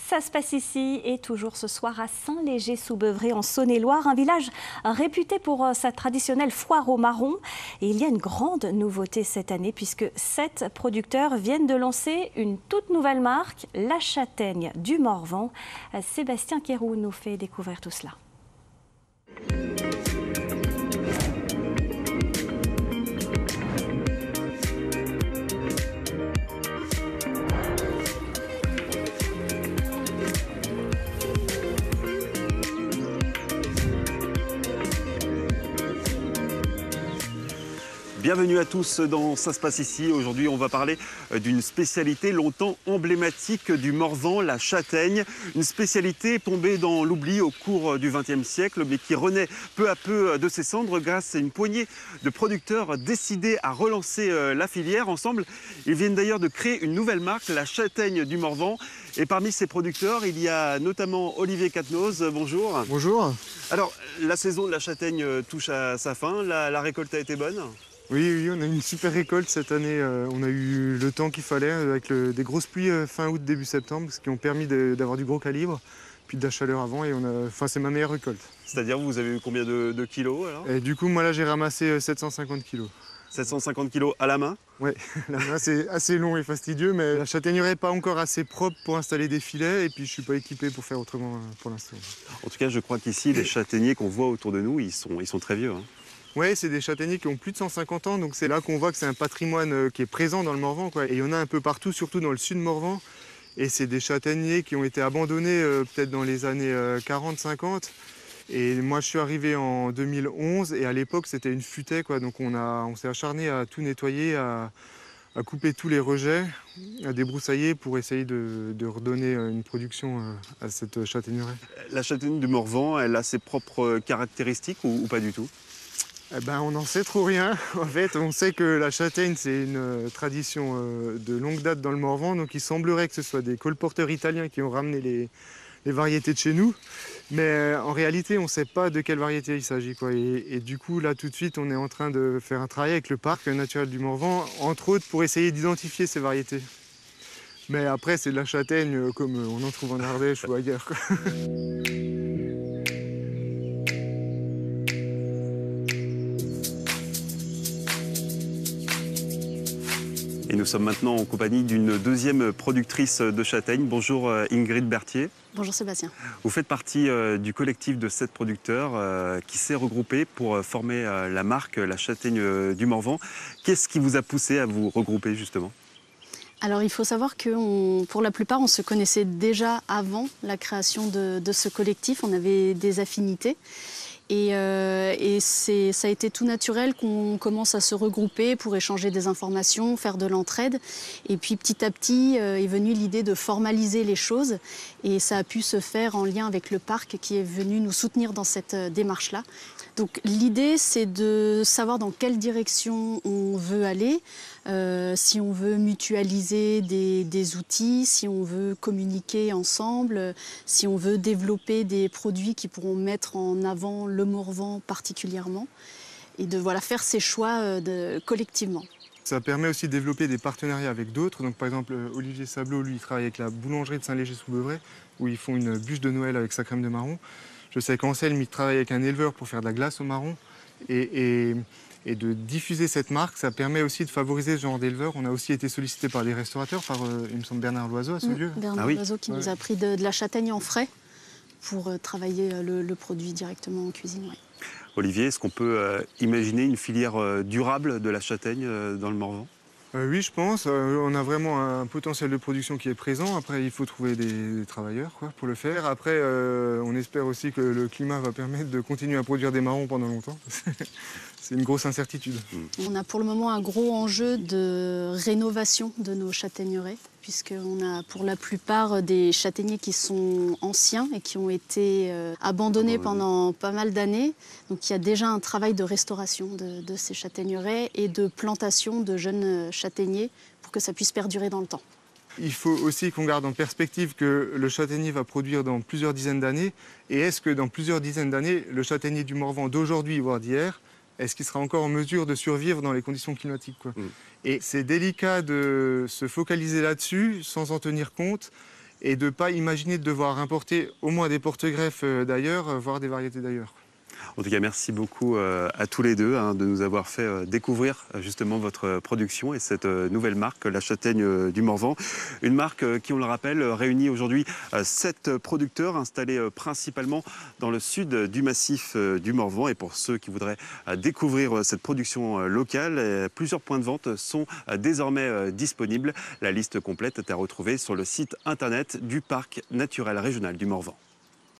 Ça se passe ici et toujours ce soir à Saint-Léger-sous-Beuvray en Saône-et-Loire, un village réputé pour sa traditionnelle foire aux marrons. Et il y a une grande nouveauté cette année puisque 7 producteurs viennent de lancer une toute nouvelle marque, la Châtaigne du Morvan. Sébastien Quérou nous fait découvrir tout cela. Bienvenue à tous dans Ça se passe ici. Aujourd'hui, on va parler d'une spécialité longtemps emblématique du Morvan, la châtaigne. Une spécialité tombée dans l'oubli au cours du XXe siècle, mais qui renaît peu à peu de ses cendres grâce à une poignée de producteurs décidés à relancer la filière. Ensemble, ils viennent d'ailleurs de créer une nouvelle marque, la Châtaigne du Morvan. Et parmi ces producteurs, il y a notamment Olivier Catenoz. Bonjour. Bonjour. Alors, la saison de la châtaigne touche à sa fin. La récolte a été bonne ? Oui, on a eu une super récolte cette année. On a eu le temps qu'il fallait avec des grosses pluies fin août, début septembre, ce qui ont permis d'avoir du gros calibre, puis de la chaleur avant. Et c'est ma meilleure récolte. C'est-à-dire, vous avez eu combien de kilos alors ? Et du coup, moi là, j'ai ramassé 750 kilos. 750 kilos à la main ? Oui, la main c'est assez long et fastidieux, mais la châtaigneraie n'est pas encore assez propre pour installer des filets, et puis je ne suis pas équipé pour faire autrement pour l'instant. En tout cas, je crois qu'ici, les châtaigniers qu'on voit autour de nous, ils sont très vieux. Hein. Oui, c'est des châtaigniers qui ont plus de 150 ans, donc c'est là qu'on voit que c'est un patrimoine qui est présent dans le Morvan, quoi. Et il y en a un peu partout, surtout dans le sud Morvan. Et c'est des châtaigniers qui ont été abandonnés peut-être dans les années 40-50. Et moi, je suis arrivé en 2011, et à l'époque, c'était une futaie, quoi. Donc on s'est acharné à tout nettoyer, à couper tous les rejets, à débroussailler pour essayer de redonner une production à cette châtaigneraie. La châtaigne du Morvan, elle a ses propres caractéristiques ou pas du tout ? Eh ben, on n'en sait trop rien. En fait, on sait que la châtaigne, c'est une tradition de longue date dans le Morvan. Donc il semblerait que ce soit des colporteurs italiens qui ont ramené les variétés de chez nous. Mais en réalité, on ne sait pas de quelle variété il s'agit, quoi. Et du coup, là, tout de suite, on est en train de faire un travail avec le parc naturel du Morvan, entre autres pour essayer d'identifier ces variétés. Mais après, c'est de la châtaigne comme on en trouve en Ardèche ou ailleurs, quoi. Et nous sommes maintenant en compagnie d'une deuxième productrice de châtaignes. Bonjour Ingrid Berthier. Bonjour Sébastien. Vous faites partie du collectif de 7 producteurs qui s'est regroupé pour former la marque La Châtaigne du Morvan. Qu'est-ce qui vous a poussé à vous regrouper justement ? Alors il faut savoir que pour la plupart, on se connaissait déjà avant la création de ce collectif. On avait des affinités. Et ça a été tout naturel qu'on commence à se regrouper pour échanger des informations, faire de l'entraide. Et puis petit à petit est venue l'idée de formaliser les choses. Et ça a pu se faire en lien avec le parc qui est venu nous soutenir dans cette démarche-là. Donc l'idée, c'est de savoir dans quelle direction on veut aller, si on veut mutualiser des outils, si on veut communiquer ensemble, si on veut développer des produits qui pourront mettre en avant le Morvan particulièrement, et de faire ces choix collectivement. Ça permet aussi de développer des partenariats avec d'autres. Donc, par exemple, Olivier Sablot, lui, il travaille avec la boulangerie de Saint-Léger-sous-Beuvray, où ils font une bûche de Noël avec sa crème de marron. Je sais qu'Anselme, il travaille avec un éleveur pour faire de la glace au marron. Et de diffuser cette marque, ça permet aussi de favoriser ce genre d'éleveur. On a aussi été sollicité par des restaurateurs, par, il me semble, Bernard Loiseau à Saulieu. Bernard Loiseau qui nous a pris de la châtaigne en frais pour travailler le produit directement en cuisine. Ouais. Olivier, est-ce qu'on peut imaginer une filière durable de la châtaigne dans le Morvan ? Oui, je pense. On a vraiment un potentiel de production qui est présent. Après, il faut trouver des travailleurs pour le faire. Après, on espère aussi que le climat va permettre de continuer à produire des marrons pendant longtemps. C'est une grosse incertitude. On a pour le moment un gros enjeu de rénovation de nos châtaigneraies, puisqu'on a pour la plupart des châtaigniers qui sont anciens et qui ont été abandonnés pendant pas mal d'années. Donc il y a déjà un travail de restauration de ces châtaigneraies et de plantation de jeunes châtaigniers pour que ça puisse perdurer dans le temps. Il faut aussi qu'on garde en perspective que le châtaignier va produire dans plusieurs dizaines d'années. Et est-ce que dans plusieurs dizaines d'années, le châtaignier du Morvan d'aujourd'hui, voire d'hier, est-ce qu'il sera encore en mesure de survivre dans les conditions climatiques, Et c'est délicat de se focaliser là-dessus sans en tenir compte et de ne pas imaginer de devoir importer au moins des porte-greffes d'ailleurs, voire des variétés d'ailleurs. En tout cas, merci beaucoup à tous les deux de nous avoir fait découvrir justement votre production et cette nouvelle marque, la Châtaigne du Morvan. Une marque qui, on le rappelle, réunit aujourd'hui 7 producteurs installés principalement dans le sud du massif du Morvan. Et pour ceux qui voudraient découvrir cette production locale, plusieurs points de vente sont désormais disponibles. La liste complète est à retrouver sur le site internet du Parc naturel régional du Morvan.